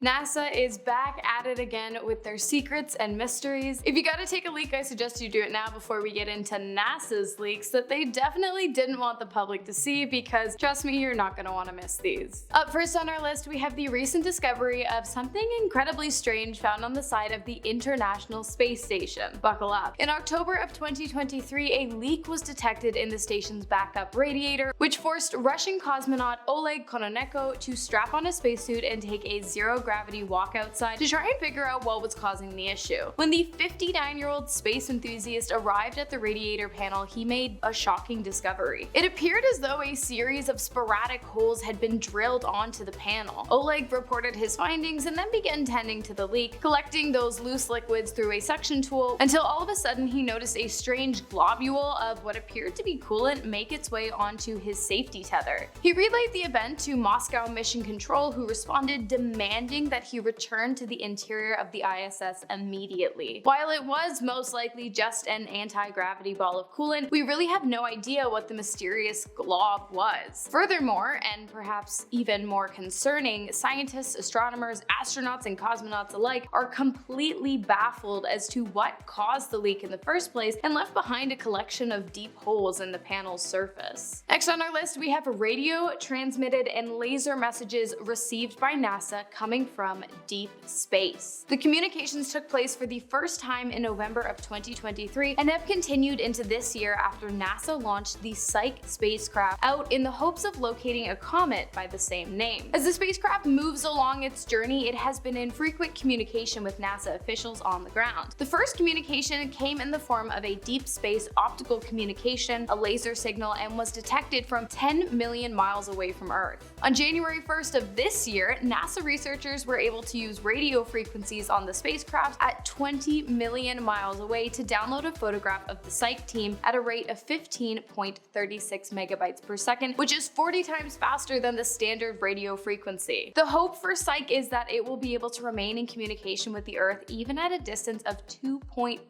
NASA is back at it again with their secrets and mysteries. If you gotta take a leak, I suggest you do it now before we get into NASA's leaks that they definitely didn't want the public to see, because trust me, you're not gonna wanna miss these. Up first on our list, we have the recent discovery of something incredibly strange found on the side of the International Space Station. Buckle up. In October of 2023, a leak was detected in the station's backup radiator, which forced Russian cosmonaut Oleg Kononenko to strap on a spacesuit and take a zero-gravity walk outside to try and figure out what was causing the issue. When the 59-year-old space enthusiast arrived at the radiator panel, he made a shocking discovery. It appeared as though a series of sporadic holes had been drilled onto the panel. Oleg reported his findings and then began tending to the leak, collecting those loose liquids through a suction tool, until all of a sudden he noticed a strange globule of what appeared to be coolant make its way onto his safety tether. He relayed the event to Moscow Mission Control, who responded demanding that he return to the interior of the ISS immediately. While it was most likely just an anti-gravity ball of coolant, we really have no idea what the mysterious glob was. Furthermore, and perhaps even more concerning, scientists, astronomers, astronauts, and cosmonauts alike are completely baffled as to what caused the leak in the first place and left behind a collection of deep holes in the panel's surface. Next on our list, we have radio, transmitted, and laser messages received by NASA coming from deep space. The communications took place for the first time in November of 2023 and have continued into this year after NASA launched the Psyche spacecraft out in the hopes of locating a comet by the same name. As the spacecraft moves along its journey, it has been in frequent communication with NASA officials on the ground. The first communication came in the form of a deep space optical communication, a laser signal, and was detected from 10 million miles away from Earth. On January 1st of this year, NASA researchers were able to use radio frequencies on the spacecraft at 20 million miles away to download a photograph of the Psyche team at a rate of 15.36 megabytes per second, which is 40 times faster than the standard radio frequency. The hope for Psyche is that it will be able to remain in communication with the Earth even at a distance of 2.5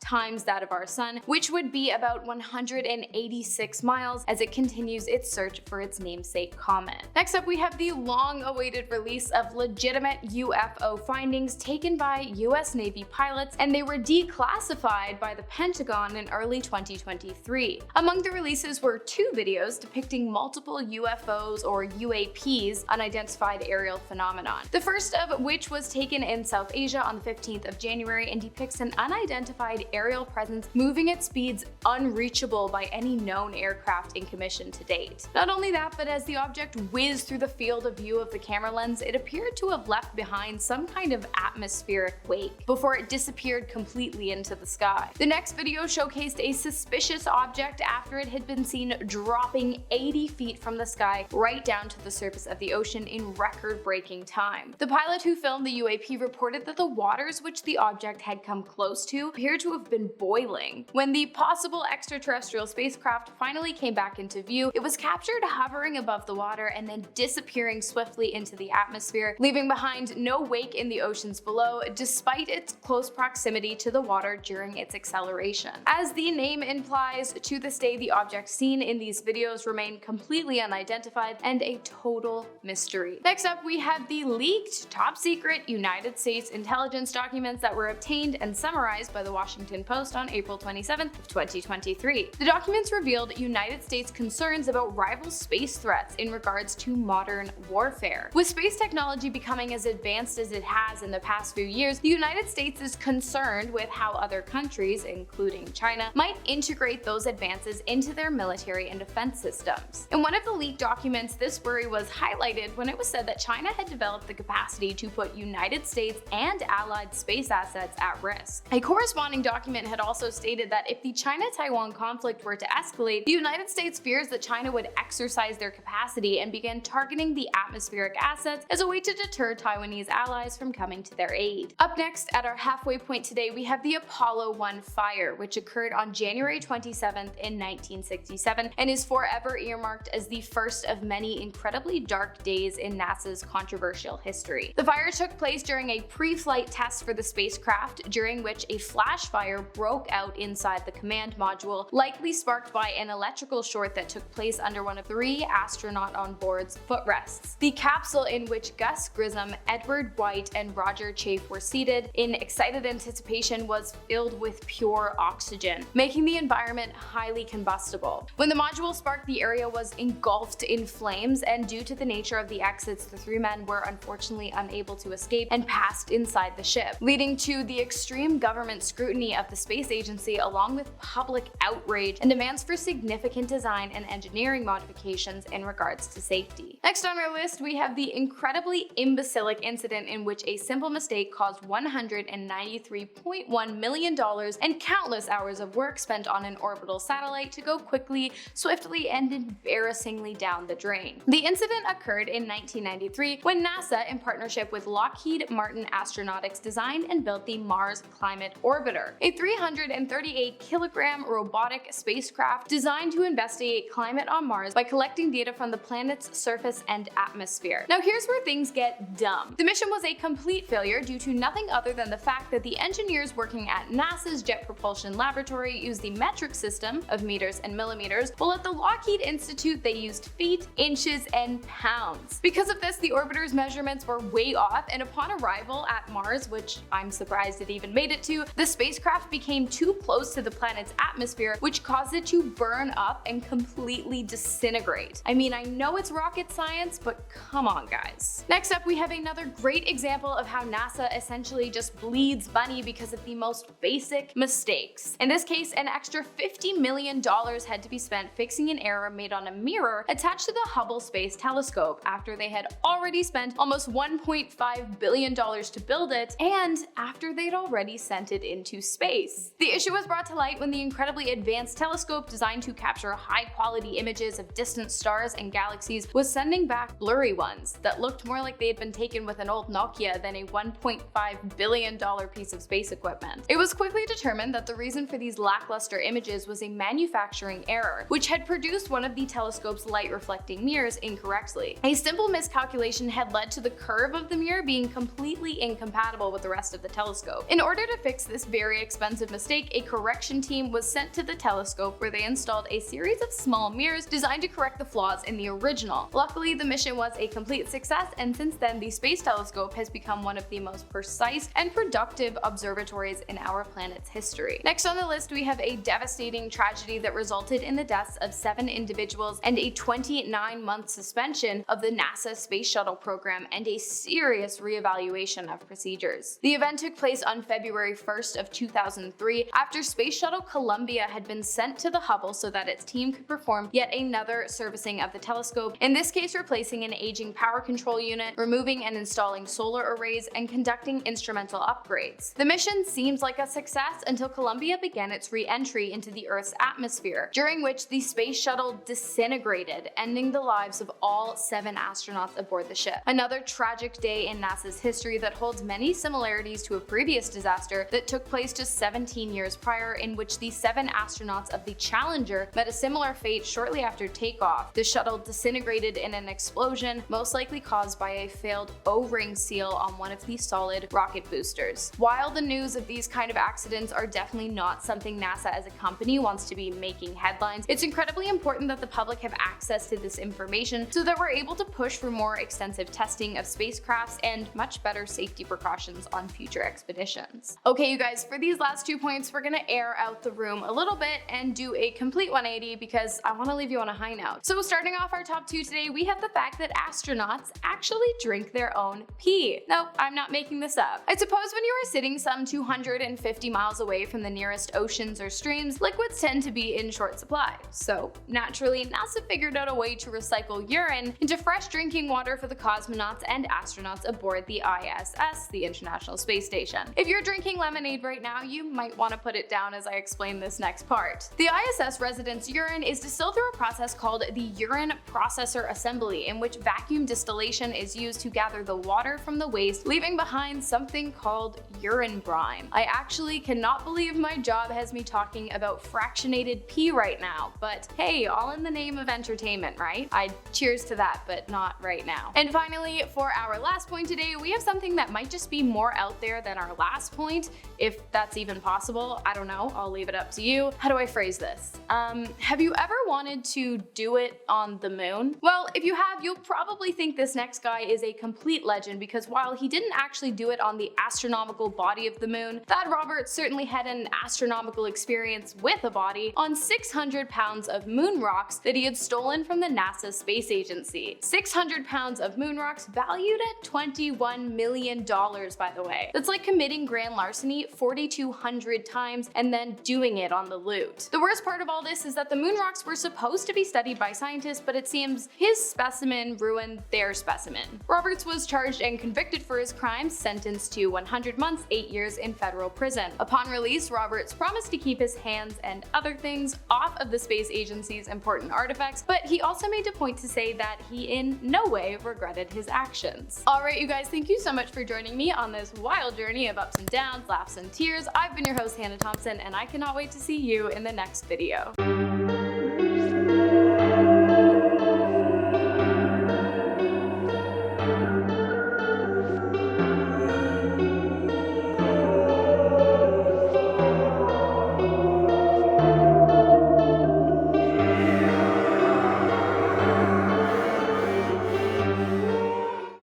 times that of our Sun, which would be about 186 miles as it continues its search for its namesake comet. Next up, we have the long-awaited release of legitimate UFO findings taken by US Navy pilots, and they were declassified by the Pentagon in early 2023. Among the releases were two videos depicting multiple UFOs or UAPs, unidentified aerial phenomenon. The first of which was taken in South Asia on the 15th of January and depicts an unidentified aerial presence moving at speeds unreachable by any known aircraft in commission to date. Not only that, but as the object whizzed through the field of view of the camera lens, it appeared to have left behind some kind of atmospheric wake before it disappeared completely into the sky. The next video showcased a suspicious object after it had been seen dropping 80 feet from the sky right down to the surface of the ocean in record-breaking time. The pilot who filmed the UAP reported that the waters which the object had come close to appeared to have been boiling. When the possible extraterrestrial spacecraft finally came back into view, it was captured hovering above the water and then disappearing swiftly into the atmosphere, leaving behind no wake in the oceans below, despite its close proximity to the water during its acceleration. As the name implies, to this day the objects seen in these videos remain completely unidentified and a total mystery. Next up, we have the leaked, top-secret United States intelligence documents that were obtained and summarized by the Washington Post on April 27th of 2023. The documents revealed United States concerns about rival space threats in regards to modern warfare. With space technology becoming as advanced as it has in the past few years, the United States is concerned with how other countries, including China, might integrate those advances into their military and defense systems. In one of the leaked documents, this worry was highlighted when it was said that China had developed the capacity to put United States and allied space assets at risk. A corresponding document had also stated that if the China-Taiwan conflict were to escalate, the United States fears that China would exercise their capacity and begin targeting the atmospheric assets as a way to deter Taiwanese allies from coming to their aid. Up next, at our halfway point today, we have the Apollo 1 fire, which occurred on January 27th in 1967 and is forever earmarked as the first of many incredibly dark days in NASA's controversial history. The fire took place during a pre-flight test for the spacecraft, during which a flash fire broke out inside the command module, likely sparked by an electrical short that took place under one of 3 astronaut on board's footrests. The capsule in which Gus Grissom Grissom, Edward White, and Roger Chafe were seated in excited anticipation was filled with pure oxygen, making the environment highly combustible. When the module sparked, the area was engulfed in flames, and due to the nature of the exits, the three men were unfortunately unable to escape and passed inside the ship, leading to the extreme government scrutiny of the space agency along with public outrage and demands for significant design and engineering modifications in regards to safety. Next on our list, we have the incredibly imbecilic incident in which a simple mistake caused $193.1 million and countless hours of work spent on an orbital satellite to go quickly, swiftly, and embarrassingly down the drain. The incident occurred in 1993 when NASA, in partnership with Lockheed Martin Astronautics, designed and built the Mars Climate Orbiter, a 338-kilogram robotic spacecraft designed to investigate climate on Mars by collecting data from the planet's surface and atmosphere. Now here's where things get dumb. The mission was a complete failure due to nothing other than the fact that the engineers working at NASA's Jet Propulsion Laboratory used the metric system of meters and millimeters, while at the Lockheed Institute they used feet, inches, and pounds. Because of this, the orbiter's measurements were way off, and upon arrival at Mars, which I'm surprised it even made it to, the spacecraft became too close to the planet's atmosphere, which caused it to burn up and completely disintegrate. I mean, I know it's rocket science, but come on, guys. Next up, we have another great example of how NASA essentially just bleeds money because of the most basic mistakes. In this case, an extra $50 million had to be spent fixing an error made on a mirror attached to the Hubble Space Telescope after they had already spent almost $1.5 billion to build it, and after they'd already sent it into space. The issue was brought to light when the incredibly advanced telescope designed to capture high-quality images of distant stars and galaxies was sending back blurry ones that looked more like they had been taken with an old Nokia than a $1.5 billion piece of space equipment. It was quickly determined that the reason for these lackluster images was a manufacturing error, which had produced one of the telescope's light-reflecting mirrors incorrectly. A simple miscalculation had led to the curve of the mirror being completely incompatible with the rest of the telescope. In order to fix this very expensive mistake, a correction team was sent to the telescope where they installed a series of small mirrors designed to correct the flaws in the original. Luckily, the mission was a complete success, and since then, the Space Telescope has become one of the most precise and productive observatories in our planet's history. Next on the list, we have a devastating tragedy that resulted in the deaths of 7 individuals and a 29-month suspension of the NASA Space Shuttle program and a serious reevaluation of procedures. The event took place on February 1st of 2003 after Space Shuttle Columbia had been sent to the Hubble so that its team could perform yet another servicing of the telescope, in this case replacing an aging power control unit, removing and installing solar arrays, and conducting instrumental upgrades. The mission seems like a success until Columbia began its re-entry into the Earth's atmosphere, during which the space shuttle disintegrated, ending the lives of all 7 astronauts aboard the ship. Another tragic day in NASA's history that holds many similarities to a previous disaster that took place just 17 years prior, in which the 7 astronauts of the Challenger met a similar fate shortly after takeoff. The shuttle disintegrated in an explosion, most likely caused by a failed O-ring seal on one of the solid rocket boosters. While the news of these kind of accidents are definitely not something NASA as a company wants to be making headlines, it's incredibly important that the public have access to this information so that we're able to push for more extensive testing of spacecrafts and much better safety precautions on future expeditions. Okay, you guys, for these last 2 points, we're gonna air out the room a little bit and do a complete 180 because I want to leave you on a high note. So starting off our top 2 today, we have the fact that astronauts actually drink their own pee. No, I'm not making this up. I suppose when you are sitting some 250 miles away from the nearest oceans or streams, liquids tend to be in short supply. So naturally, NASA figured out a way to recycle urine into fresh drinking water for the cosmonauts and astronauts aboard the ISS, the International Space Station. If you're drinking lemonade right now, you might want to put it down as I explain this next part. The ISS residents' urine is distilled through a process called the urine processor assembly, in which vacuum distillation is used to gather the water from the waste, leaving behind something called urine brine. I actually cannot believe my job has me talking about fractionated pee right now, but hey, all in the name of entertainment, right? I'd cheers to that, but not right now. And finally, for our last point today, we have something that might just be more out there than our last point, if that's even possible. I don't know, I'll leave it up to you. How do I phrase this? Have you ever wanted to do it on the moon? Well, if you have, you'll probably think this next guy is a complete legend because while he didn't actually do it on the astronomical body of the moon, Thad Roberts certainly had an astronomical experience with a body on 600 pounds of moon rocks that he had stolen from the NASA space agency. 600 pounds of moon rocks valued at $21 million, by the way. That's like committing grand larceny 4,200 times and then doing it on the loot. The worst part of all this is that the moon rocks were supposed to be studied by scientists, but it seems his specimen ruined their specimen. Roberts was charged and convicted for his crimes, sentenced to 100 months, 8 years in federal prison. Upon release, Roberts promised to keep his hands and other things off of the space agency's important artifacts, but he also made a point to say that he in no way regretted his actions. Alright you guys, thank you so much for joining me on this wild journey of ups and downs, laughs and tears. I've been your host Hannah Thompson, and I cannot wait to see you in the next video.